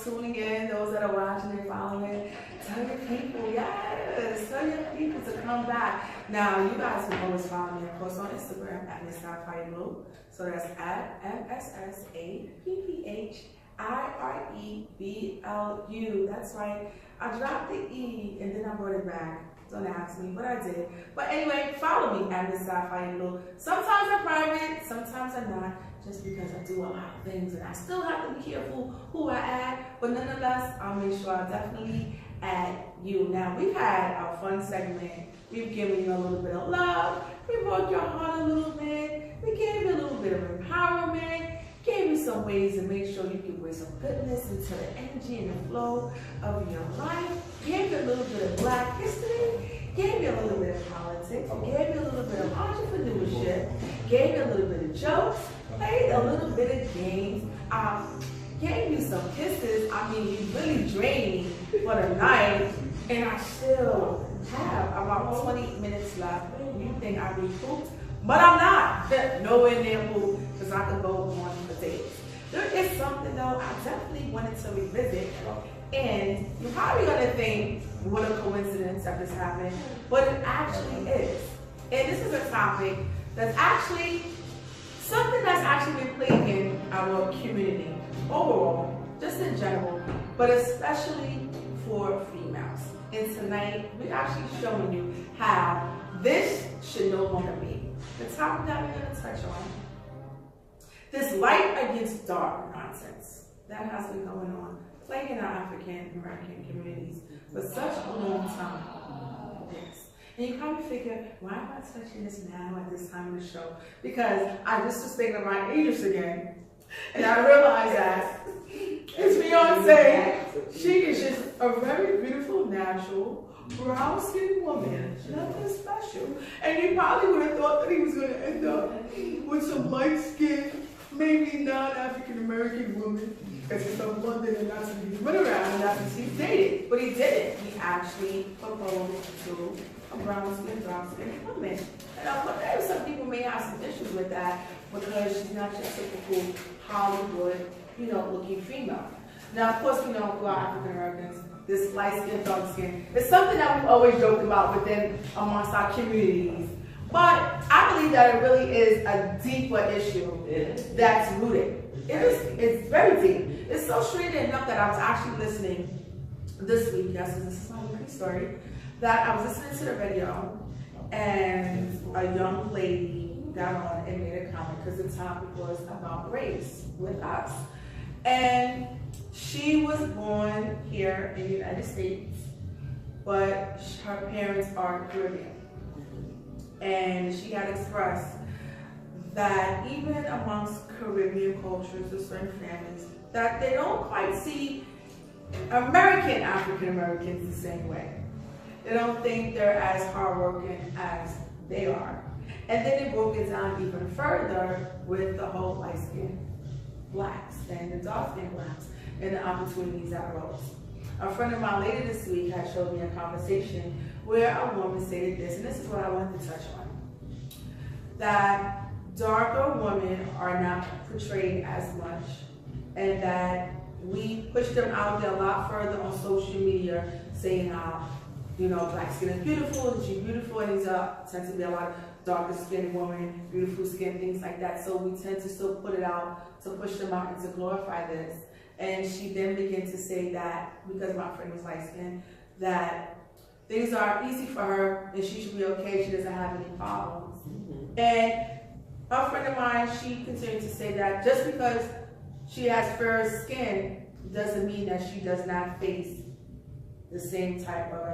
tuning in, those that are watching and following. Tell your people, yes, tell your people to come back. Now, you guys can always follow me, of course, on Instagram at Miss SAPPHIRE. So that's at MSSAPPHIREBLU. That's right. I dropped the E and then I brought it back. Don't ask me, but I did. But anyway, follow me at Miss SAPPHIRE. Sometimes I'm private, sometimes I'm not, just because I do a lot of things and I still have to be careful who I add. But nonetheless, I'll make sure I definitely add you. Now, we've had our fun segment. We've given you a little bit of love. We broke your heart a little bit. We gave you a little bit of empowerment. Gave you some ways to make sure you can bring some goodness into the energy and the flow of your life. Gave you a little bit of Black history. Gave you a little bit of politics. Gave you a little bit of entrepreneurship. Gave you a little bit of jokes. Played a little bit of games. Gave you some kisses. I mean, you really drained me for the night. And I still have about 20 minutes left. You think I be pooped? But I'm not. Nowhere near pooped, because I could go on for days. There is something, though, I definitely wanted to revisit. And you're probably going to think, what a coincidence that this happened. But it actually is. And this is a topic that's actually something that's actually been plaguing our community overall, just in general, but especially for females. And tonight, we're actually showing you how this should no longer be. The topic that we're going to touch on, this light against dark nonsense that has been going on, plaguing our African American communities for such a long time. Yes. And you probably figure, why am I touching this now at this time of the show? Because I just was thinking of my Idris again. And I realized that it's Beyonce. She is just a very beautiful, natural, brown-skinned woman. Nothing special. And you probably would have thought that he was going to end up with some light-skinned, maybe non-African-American woman. Because he's from London and that's what he's been around and that's what he's dated. But he didn't. He actually proposed to a brown-skinned woman. And there some people may have some issues with that because she's not your typical Hollywood, looking female. Now, of course, for our African Americans, this light skin, dark skin, it's something that we've always joked about within amongst our communities. But I believe that it really is a deeper issue that's rooted. It's very deep. It's so strange enough that I was actually listening this week, yes, this is my weekly story, that I was listening to the radio and a young lady got on and made a comment because the topic was about race with us. And she was born here in the United States, but her parents are Caribbean. And she had expressed that even amongst Caribbean cultures or certain families, that they don't quite see American African Americans the same way. They don't think they're as hardworking as they are. And then it broke it down even further with the whole light-skinned blacks and the dark-skinned blacks and the opportunities that arose. A friend of mine later this week had showed me a conversation where a woman stated this, and this is what I wanted to touch on. That darker women are not portrayed as much, and that we push them out there a lot further on social media, saying how, black skin is beautiful, and she's beautiful, and these tend to be a lot of darker skinned women, beautiful skin, things like that. So we tend to still put it out to push them out and to glorify this. And she then began to say that, because my friend was light skinned, that things are easy for her and she should be okay, she doesn't have any problems. And a friend of mine, she continued to say that just because she has fairer skin doesn't mean that she does not face the same type of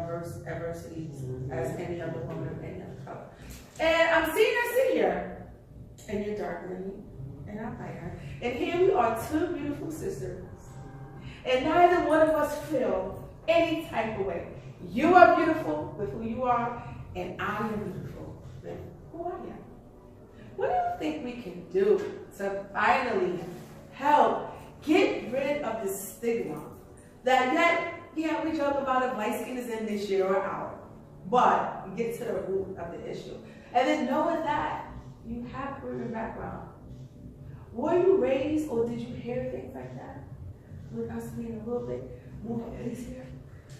adversities as any other woman of any other color. And I'm seeing her sit here, and you're darker than me, and I'm lighter. And here we are, two beautiful sisters, and neither one of us feel any type of way. You are beautiful with who you are, and I am beautiful with who I am. What do you think we can do to finally help get rid of the stigma that we joke about if light skin is in this year or out, but we get to the root of the issue. And then knowing that you have Caribbean background, were you raised or did you hear things like that? would explain a little bit more, please, here?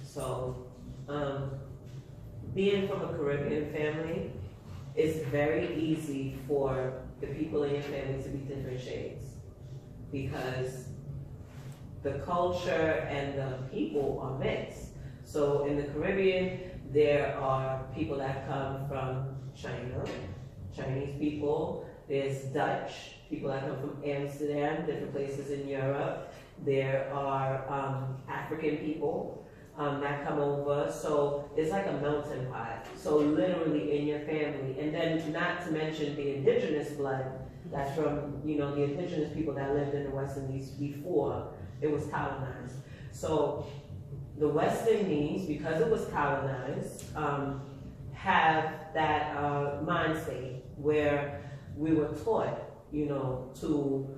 So, being from a Caribbean family, it's very easy for the people in your family to be different shades because the culture and the people are mixed. So in the Caribbean, there are people that come from China, Chinese people. There's Dutch, people that come from Amsterdam, different places in Europe. There are African people that come over. So it's like a melting pot. So literally in your family. And then not to mention the indigenous blood that's from, you know, the indigenous people that lived in the West Indies before it was colonized. So the West Indies, because it was colonized, have that mind state where we were taught, you know, to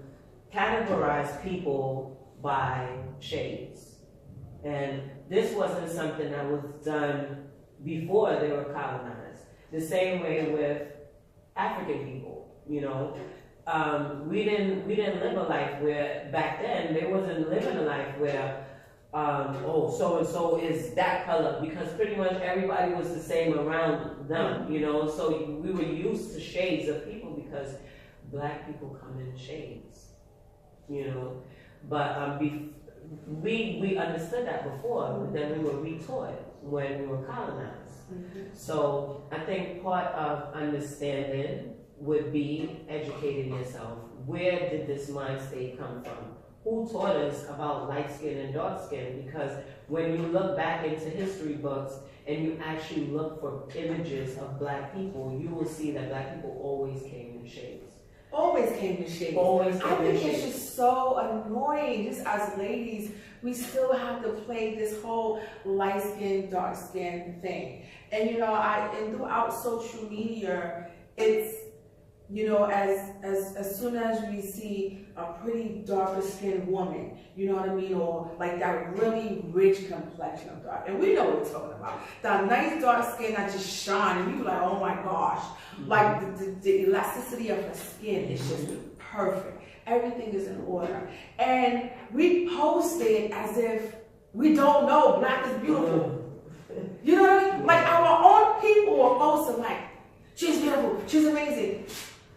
categorize people by shades. And this wasn't something that was done before they were colonized. The same way with African people, you know. We didn't live a life where, back then, they wasn't living a life where oh, so-and-so is that color, because pretty much everybody was the same around them, you know, so we were used to shades of people because black people come in shades, you know, but we understood that before, but then we were retaught when we were colonized. So I think part of understanding would be educating yourself. Where did this mind state come from? Who taught us about light skin and dark skin? Because when you look back into history books and you actually look for images of black people, you will see that black people always came in shades. Always came in shades. Always came I think in shades. it's just so annoying. Just as ladies, we still have to play this whole light skin, dark skin thing. And you know, and throughout social media, it's, you know, as soon as we see a pretty darker skinned woman, you know what I mean, or like that really rich complexion of dark, and we know what we're talking about, that nice dark skin that just shine, and you be like, oh my gosh, like the elasticity of her skin is just perfect. Everything is in order, and we post it as if we don't know black is beautiful. You know what I mean? Like our own people are posting like, she's beautiful, she's amazing.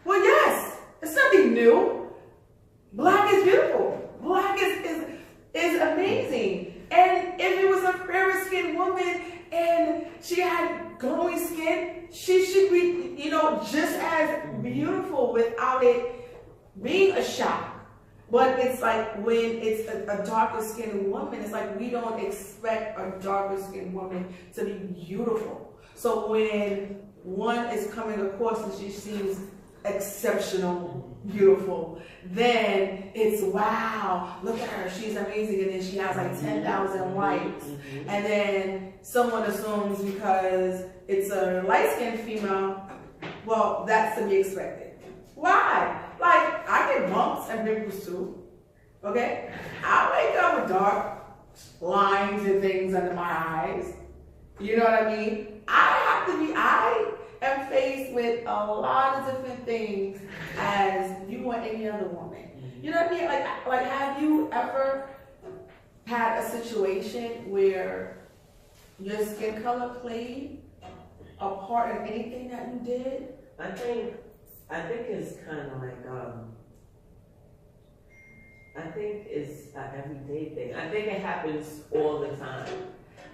Well, yes, it's nothing new. Black is beautiful. Black is amazing. And if it was a fair skinned woman and she had glowing skin, she should be, you know, just as beautiful without it being a shock. But it's like when it's a darker skinned woman, it's like we don't expect a darker skinned woman to be beautiful. So when one is coming across and she seems exceptional, beautiful, then it's wow, look at her, she's amazing, and then she has like 10,000 likes, and then someone assumes because it's a light-skinned female, well, that's to be expected. Why? Like, I get bumps and pimples too, okay? I wake up with dark lines and things under my eyes, you know what I mean? I am faced with a lot of different things as you or any other woman. You know what I mean? Like have you ever had a situation where your skin color played a part in anything that you did? I think it's kind of like I think it's an everyday thing. I think it happens all the time.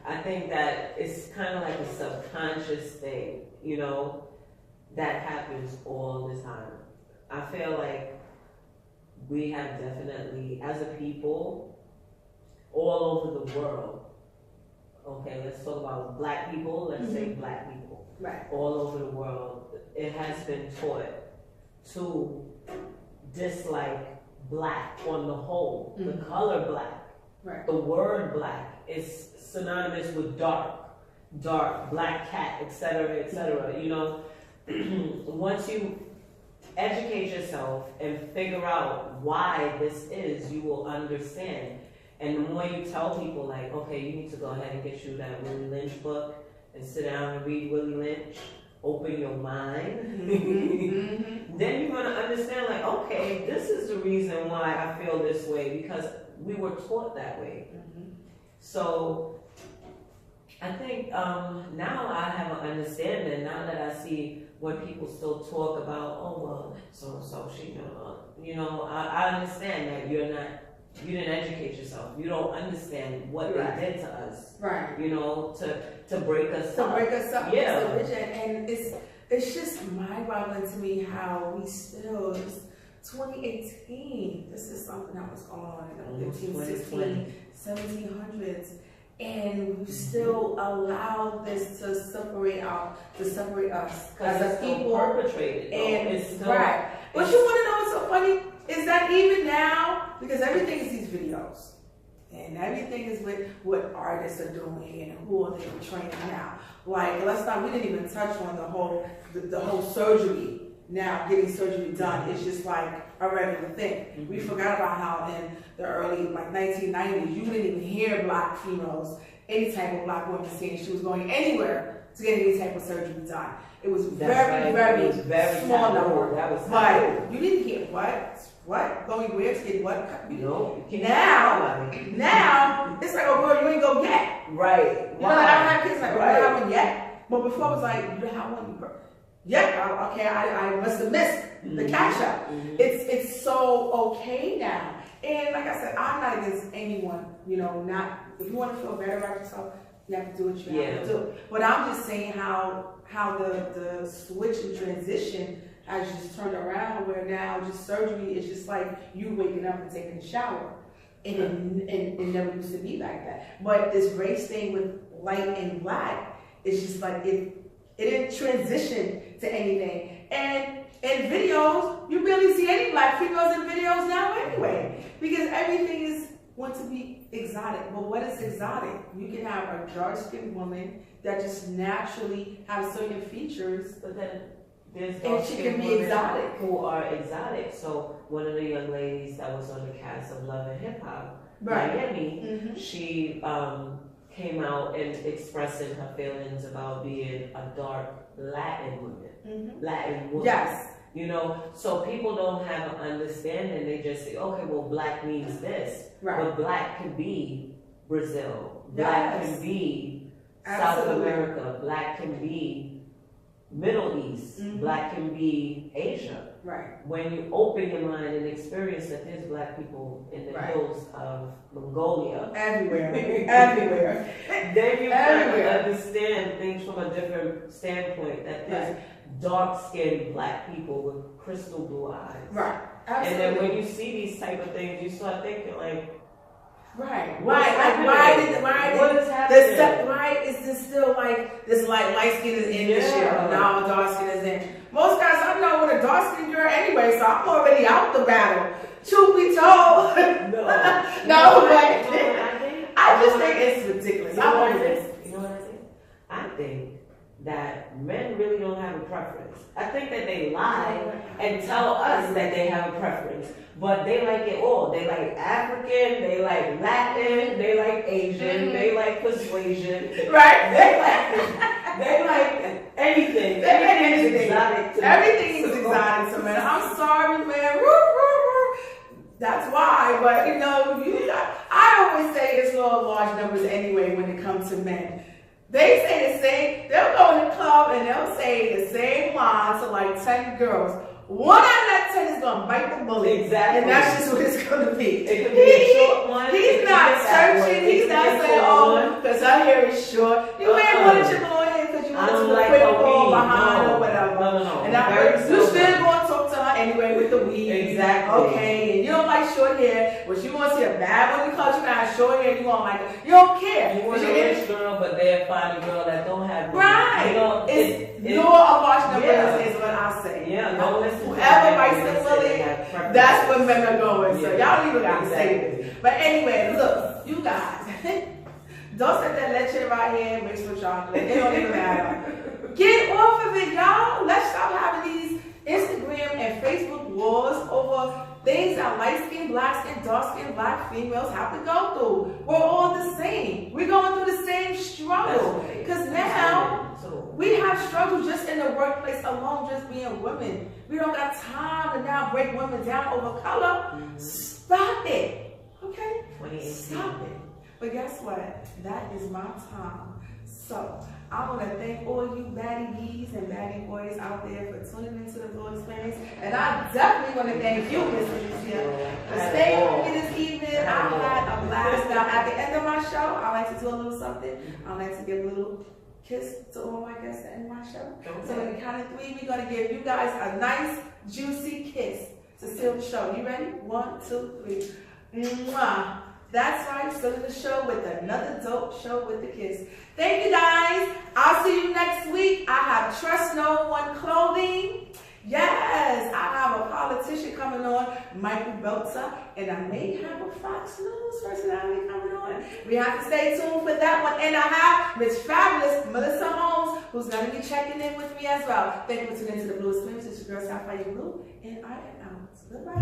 I think that it's kind of like a subconscious thing, you know, that happens all the time. I feel like we have definitely, as a people, all over the world, okay, let's talk about black people, let's say black people, Right. all over the world, it has been taught to dislike black on the whole, the color black, Right. the word black is synonymous with dark, black cat, etc., you know. Once you educate yourself and figure out why this is, you will understand. And the more you tell people, like, okay, you need to go ahead and get you that Willie Lynch book and sit down and read Willie Lynch, open your mind, then you're going to understand, like, okay, this is the reason why I feel this way, because we were taught that way. Mm-hmm. So I think now I have an understanding, now that I see when people still talk about, oh, well, so she, I understand that you didn't educate yourself. You don't understand what they did to us. Right. To break us up. To break us up. Yeah. And it's just mind-boggling to me how we still, it's 2018, this is something that was going on in the 15, 16, 1700s. And we still allow this to separate us as a people. Perpetrated. And it's still, right. But you want to know what's so funny? Is that even now, because everything is these videos. And everything is with what artists are doing and who are they training now. Like we didn't even touch on the whole surgery. Now getting surgery done is just like a regular thing. Mm-hmm. We forgot about how in the early 1990s you didn't even hear black females, any type of black woman saying she was going anywhere to get any type of surgery done. It was very small number. That was but you didn't hear what going where to get what? No. Now it's like, oh girl, you ain't go yet. Right. You know, like, I don't have kids like, you don't have one yet. But before it was like, you don't have one. Yeah, okay, I must have missed the catch up. Mm-hmm. It's so okay now. And like I said, I'm not against anyone, if you want to feel better about yourself, you have to do what you have to do. But I'm just saying how the switch and transition has just turned around, where now just surgery is just like you waking up and taking a shower. And it never used to be like that. But this race thing with white and black, it's just like it didn't transition to anything. And in videos, you barely see any black females in videos now anyway, because everything wants to be exotic. But what is exotic? You can have a dark-skinned woman that just naturally has certain features, but then there's and she can be exotic. Who are exotic. So one of the young ladies that was on the cast of Love and Hip Hop, Miami, she came out and expressing her feelings about being a dark Latin woman. Latin woman. Yes. So people don't have an understanding. They just say, okay, well, black means this. Right. But black can be Brazil. Black can be South America. Black can be Middle East. Black can be Asia. Right. When you open your mind and experience that there's black people in the hills of Mongolia. Everywhere. Then you kind of understand things from a different standpoint, that there's dark-skinned black people with crystal blue eyes. Right. Absolutely. And then when you see these type of things, you start thinking like, why is this still like this light skin is in this year, and now dark skin is in? Most guys I know with a dark skin girl anyway, so I'm already out the battle. Truth be told. I just think it's ridiculous. You know what I think? I think that men really don't have a preference. I think that they lie and tell us that they have a preference, but they like it all. They like African, they like Latin, they like Asian, they like persuasion. Right. They like anything. Everything is exotic to me. Everything is exotic to men. I'm sorry, man. That's why, but I always say it's law of large numbers anyway when it comes to men. They say the same, they'll go in the club and they'll say the same line to like 10 girls. 1 out of that 10 is going to bite the bullet. Exactly. And that's just what it's going to be. It could be a short one. He's not searching. He's not saying, oh, because her hair is short. You ain't wanted your little hair because you wanted to look pretty ball behind or whatever. No. And you still going to talk to her anyway with the weave. Exactly. Okay. And you don't like short hair. But you want to see a bad one because you got short hair. You want like it. You don't care. You want a rich girl, but they'll find a girl that don't have money. Right. It's law of large numbers is what I say. Yeah. No, listen. Whoever writes the bullet, that's what men are going. So y'all don't even got to say it. But anyway, look, you guys, don't set that leche right here mixed with chocolate. It don't even matter. Get off of it, y'all. Let's stop having these Instagram and Facebook wars over things that light-skinned, black-skinned, dark-skinned, black females have to go through. We're all the same. We're going through the same struggle. Because now, we have struggles just in the workplace alone, just being women. We don't got time to now break women down over color. Stop it. Okay? 2018. Stop it. But guess what? That is my time. So I want to thank all you baddie bees and baddie boys out there for tuning into the Blue Experience. And I definitely want to thank you, Miss Alicia, for staying with me this evening. I had a blast. Now, at the end of my show, I like to do a little something. I like to give a little kiss to all my guests at the end of my show. Okay. So in the count of 3, we're going to give you guys a nice, juicy kiss to seal the show. You ready? 1, 2, 3. Mwah. That's right, sealing the show with another dope show with a kiss. Thank you guys. I'll see you next week. I have Trust No One Clothing. Yes, I have a politician coming on, Michael Belzer, and I may have a Fox News personality coming on. We have to stay tuned for that one. And I have Miss Fabulous Melissa Holmes, who's going to be checking in with me as well. Thank you for tuning into the Blue Experience. It's your girl, Sapphire Blue, and I am out. Goodbye.